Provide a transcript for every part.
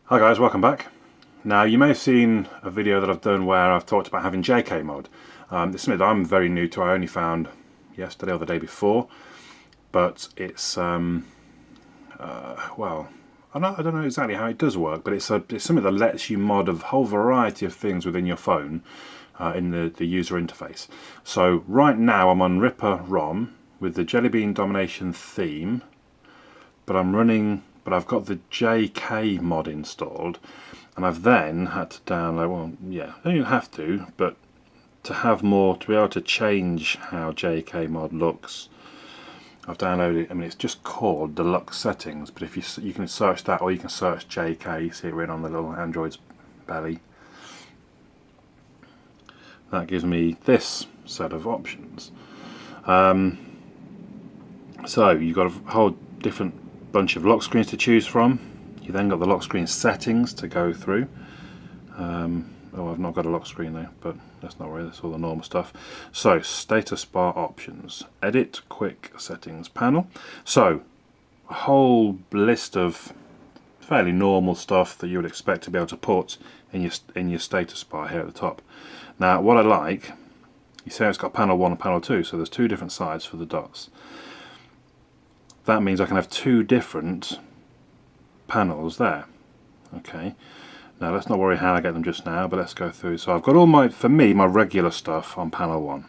Hi guys, welcome back. Now you may have seen a video that I've done where I've talked about having JKay mod. It's something that I'm very new to. I only found yesterday or the day before, but it's well, I don't know exactly how it does work, but it's something that lets you mod a whole variety of things within your phone in the user interface. So right now I'm on Ripper ROM with the Jelly Bean Domination theme, but I've got the JKay mod installed, and I've then had to download, well, yeah, I don't even have to, but to have more, to be able to change how JKay mod looks, I've downloaded, I mean, it's just called Delux settings, but if you can search that, or you can search JKay, see it written on the little Android's belly. That gives me this set of options. So you've got a whole different bunch of lock screens to choose from. You then got the lock screen settings to go through. Oh, I've not got a lock screen there, but that's not really, that's all the normal stuff. So status bar options, edit quick settings panel. So a whole list of fairly normal stuff that you would expect to be able to put in your status bar here at the top. Now what I like, you see it's got panel 1 and panel 2, so there's two different sides for the dots. That means I can have two different panels there. Okay, now let's not worry how I get them just now, but let's go through. So I've got all my, for me, my regular stuff on panel 1.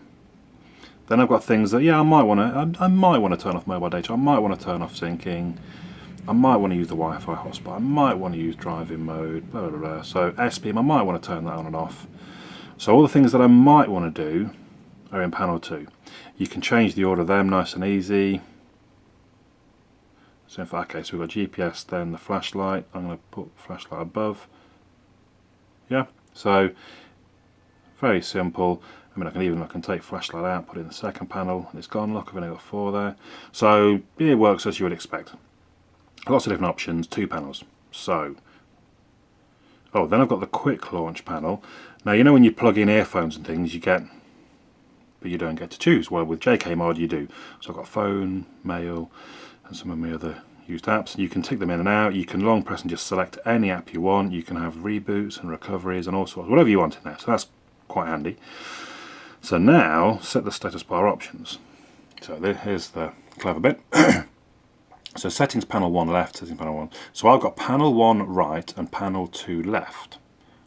Then I've got things that, yeah, I might want to turn off mobile data, I might want to turn off syncing, I might want to use the Wi-Fi hotspot, I might want to use driving mode, blah blah blah. So SBM, I might want to turn that on and off. So all the things that I might want to do are in panel 2. You can change the order of them nice and easy. So in fact, okay, so we've got GPS, then the flashlight. I'm going to put flashlight above. Yeah, so very simple. I mean, I can take flashlight out, put it in the second panel, and it's gone. Look, I've only got 4 there. So it works as you would expect. Lots of different options, 2 panels. So, oh, then I've got the quick launch panel. Now you know when you plug in earphones and things, you get, but you don't get to choose. Well, with JKay mod you do. So I've got phone, mail, and some of my other used apps. You can tick them in and out. You can long press and just select any app you want. You can have reboots and recoveries and all sorts, whatever you want in there. So that's quite handy. So now set the status bar options. So here's the clever bit. So settings panel 1 left, settings panel 1. So I've got panel 1 right and panel 2 left.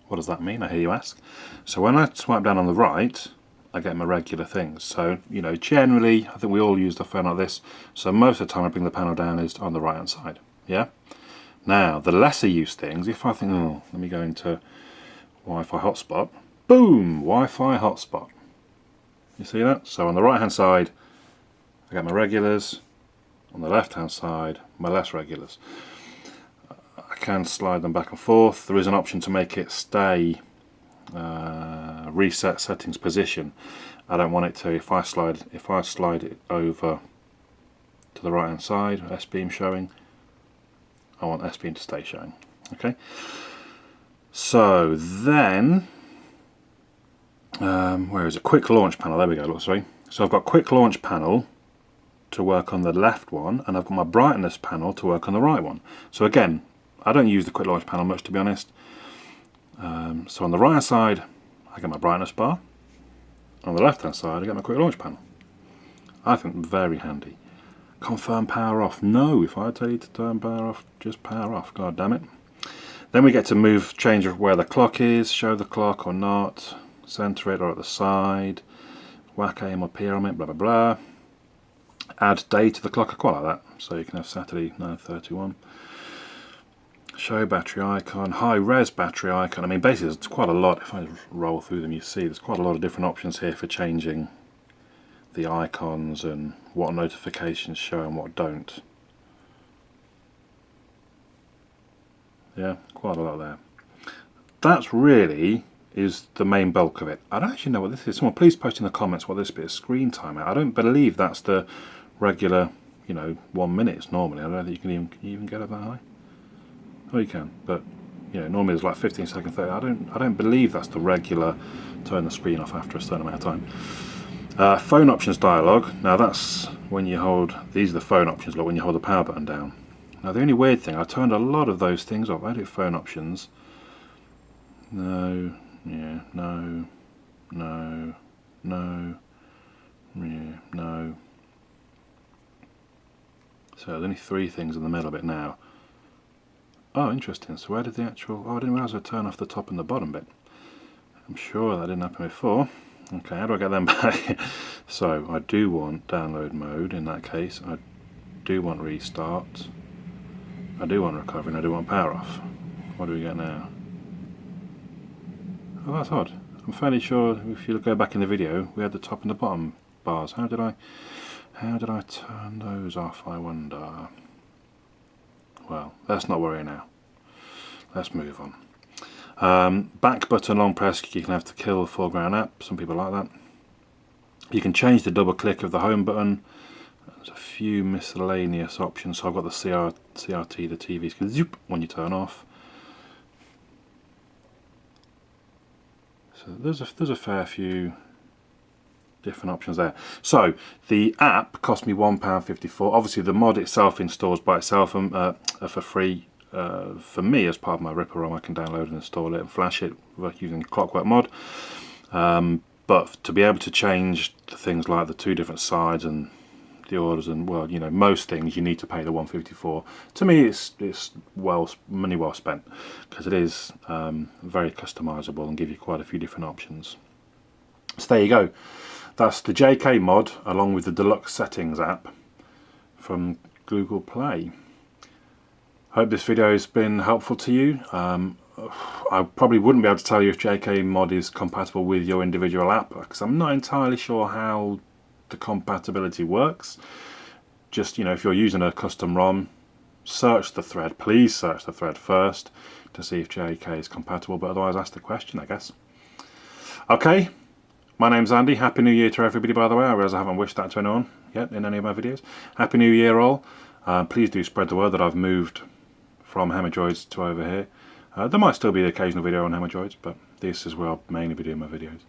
What does that mean, I hear you ask? So when I swipe down on the right, I get my regular things. So, you know, generally, I think we all use the phone like this. So most of the time I bring the panel down is on the right hand side. Yeah? Now, the lesser used things, if I think, oh, let me go into Wi-Fi hotspot. Boom! Wi-Fi hotspot. You see that? So on the right hand side, I get my regulars. On the left hand side, my less regulars. I can slide them back and forth. There is an option to make it stay reset settings position. I don't want it to, if I slide it over to the right hand side, S-beam showing, I want S-beam to stay showing. Okay, so then where is it? Quick launch panel, there we go, look, sorry. So I've got quick launch panel to work on the left one, and I've got my brightness panel to work on the right one. So again, I don't use the quick launch panel much, to be honest. So on the right hand side I get my brightness bar, on the left hand side I get my quick launch panel. I think very handy. Confirm power off, no, if I tell you to turn power off, just power off, god damn it. Then we get to change where the clock is, show the clock or not, center it or at the side, whack aim or peer on it, blah blah blah. Add day to the clock, I quite like that, so you can have Saturday 9:31. Show battery icon, high res battery icon. I mean, basically there's quite a lot. If I roll through them, you see there's quite a lot of different options here for changing the icons and what notifications show and what don't. Yeah, quite a lot there. That's really is the main bulk of it. I don't actually know what this is. Someone please post in the comments what this bit is. Screen timer. I don't believe that's the regular, you know, 1 minute normally. I don't think you can even get it that high. Oh, you can, but you know, normally there's like 15 seconds, 30. I don't believe that's the regular turn the screen off after a certain amount of time. Phone options dialog. Now that's when you hold, these are the phone options, like when you hold the power button down. Now the only weird thing, I turned a lot of those things off. Edit phone options. No, yeah, no, no, no, yeah, no. So there's only 3 things in the middle bit now. Oh, interesting. So where did the actual... Oh, I didn't realise I'd turn off the top and the bottom bit. I'm sure that didn't happen before. Okay, how do I get them back? So I do want download mode in that case. I do want restart. I do want recovery and I do want power off. What do we get now? Oh, that's odd. I'm fairly sure if you go back in the video we had the top and the bottom bars. How did I turn those off, I wonder? Well, let's not worry now. Let's move on. Back button long press, you can have to kill the foreground app. Some people like that. You can change the double click of the home button. There's a few miscellaneous options. So I've got the CRT, the TVs can zoop when you turn off. So there's a fair few different options there. So the app cost me £1.54. Obviously the mod itself installs by itself for free. For me, as part of my Ripper ROM, I can download and install it and flash it using Clockwork Mod. But to be able to change the things like the 2 different sides and the orders and, well, you know, most things you need to pay the £1.54. To me, it's money well spent, because it is very customizable and give you quite a few different options. So there you go. That's the JKay mod along with the Delux settings app from Google Play. Hope this video has been helpful to you. I probably wouldn't be able to tell you if JKay mod is compatible with your individual app, because I'm not entirely sure how the compatibility works. Just, you know, if you're using a custom ROM, search the thread. Please search the thread first to see if JKay is compatible, but otherwise ask the question, I guess. Okay. My name's Andy. Happy New Year to everybody, by the way. I realise I haven't wished that to anyone yet in any of my videos. Happy New Year all. Please do spread the word that I've moved from Hamadroids to over here. There might still be the occasional video on Hamadroids, but this is where I'll mainly be doing my videos.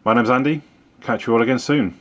My name's Andy. Catch you all again soon.